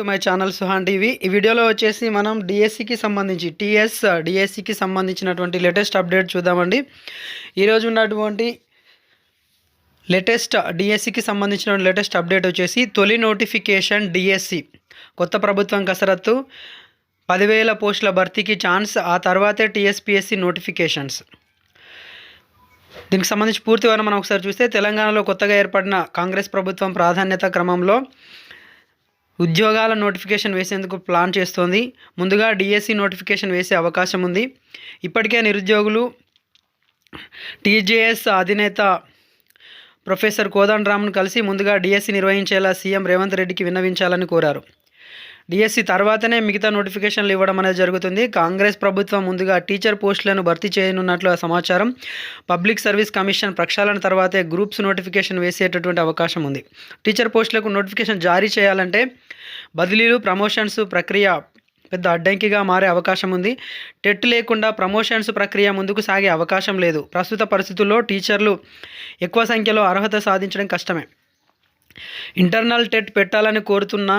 To my channel Suhan TV. ఈ వీడియోలో వచ్చేసి మనం డిఎస్సికి సంబంధించి డిఎస్సికి సంబంధించినటువంటి లేటెస్ట్ అప్డేట్ చూద్దామండి. ఈరోజు ఉన్నటువంటి డిఎస్సికి సంబంధించిన లేటెస్ట్ అప్డేట్ వచ్చేసి తొలి నోటిఫికేషన్ డిఎస్సి కొత్త ప్రభుత్వం కసరత్తు 10,000 పోస్టుల భర్తీకి ఛాన్స్, ఆ తర్వాతే టీఎస్పీఎస్సీ నోటిఫికేషన్స్. దీనికి సంబంధించి పూర్తి వివరణ మనం ఒకసారి చూస్తే, తెలంగాణలో కొత్తగా ఏర్పడిన కాంగ్రెస్ ప్రభుత్వం ప్రాధాన్యత క్రమంలో ఉద్యోగాల నోటిఫికేషన్ వేసేందుకు ప్లాన్ చేస్తోంది. ముందుగా డిఎస్సి నోటిఫికేషన్ వేసే అవకాశం ఉంది. ఇప్పటికే నిరుద్యోగులు టీజేఎస్ అధినేత ప్రొఫెసర్ కోదండరామ్ను కలిసి ముందుగా డిఎస్సి నిర్వహించేలా సీఎం రేవంత్ రెడ్డికి విన్నవించాలని కోరారు. డిఎస్సి తర్వాతనే మిగతా నోటిఫికేషన్లు ఇవ్వడం అనేది జరుగుతుంది. కాంగ్రెస్ ప్రభుత్వం ముందుగా టీచర్ పోస్టులను భర్తీ చేయనున్నట్లు సమాచారం. పబ్లిక్ సర్వీస్ కమిషన్ ప్రక్షాళన తర్వాతే గ్రూప్స్ నోటిఫికేషన్ వేసేటటువంటి అవకాశం ఉంది. టీచర్ పోస్టులకు నోటిఫికేషన్ జారీ చేయాలంటే బదిలీలు, ప్రమోషన్స్ ప్రక్రియ పెద్ద అడ్డంకిగా మారే అవకాశం ఉంది. టెట్ లేకుండా ప్రమోషన్స్ ప్రక్రియ ముందుకు సాగే అవకాశం లేదు. ప్రస్తుత పరిస్థితుల్లో టీచర్లు ఎక్కువ సంఖ్యలో అర్హత సాధించడం కష్టమే. ఇంటర్నల్ టెట్ పెట్టాలని కోరుతున్న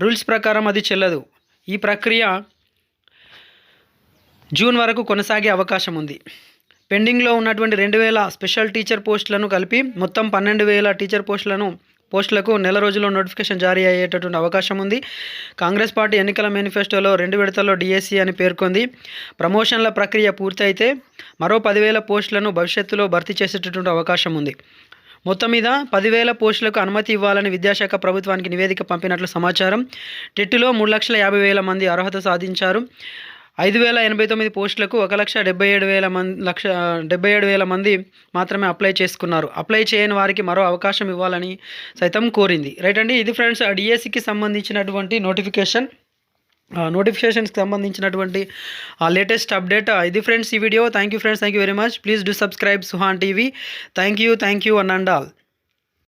రూల్స్ ప్రకారం అది చెల్లదు. ఈ ప్రక్రియ జూన్ వరకు కొనసాగే అవకాశం ఉంది. పెండింగ్లో ఉన్నటువంటి 2,000 స్పెషల్ టీచర్ పోస్టులను కలిపి మొత్తం 12,000 టీచర్ పోస్టులకు నెల రోజుల్లో నోటిఫికేషన్ జారీ అయ్యేటటువంటి అవకాశం ఉంది. కాంగ్రెస్ పార్టీ ఎన్నికల మేనిఫెస్టోలో 2 విడతల్లో డిఎస్సి అని పేర్కొంది. ప్రమోషన్ల ప్రక్రియ పూర్తయితే మరో 10,000 పోస్టులను భవిష్యత్తులో భర్తీ చేసేటటువంటి అవకాశం ఉంది. మొత్తం మీద 10,000 పోస్టులకు అనుమతి ఇవ్వాలని విద్యాశాఖ ప్రభుత్వానికి నివేదిక పంపినట్లు సమాచారం. టెట్లో 3,50,000 మంది అర్హత సాధించారు. 5,089 పోస్టులకు 1,77,000 మంది మాత్రమే అప్లై చేసుకున్నారు. అప్లై చేయని వారికి మరో అవకాశం ఇవ్వాలని సైతం కోరింది. రైట్ అండి, ఇది ఫ్రెండ్స్ డిఎస్సికి సంబంధించినటువంటి నోటిఫికేషన్స్కి సంబంధించినటువంటి లేటెస్ట్ అప్డేట్. ఇది ఫ్రెండ్స్ ఈ video. Thank you friends, thank you very much. Please do subscribe Suhan TV. Thank you one and all.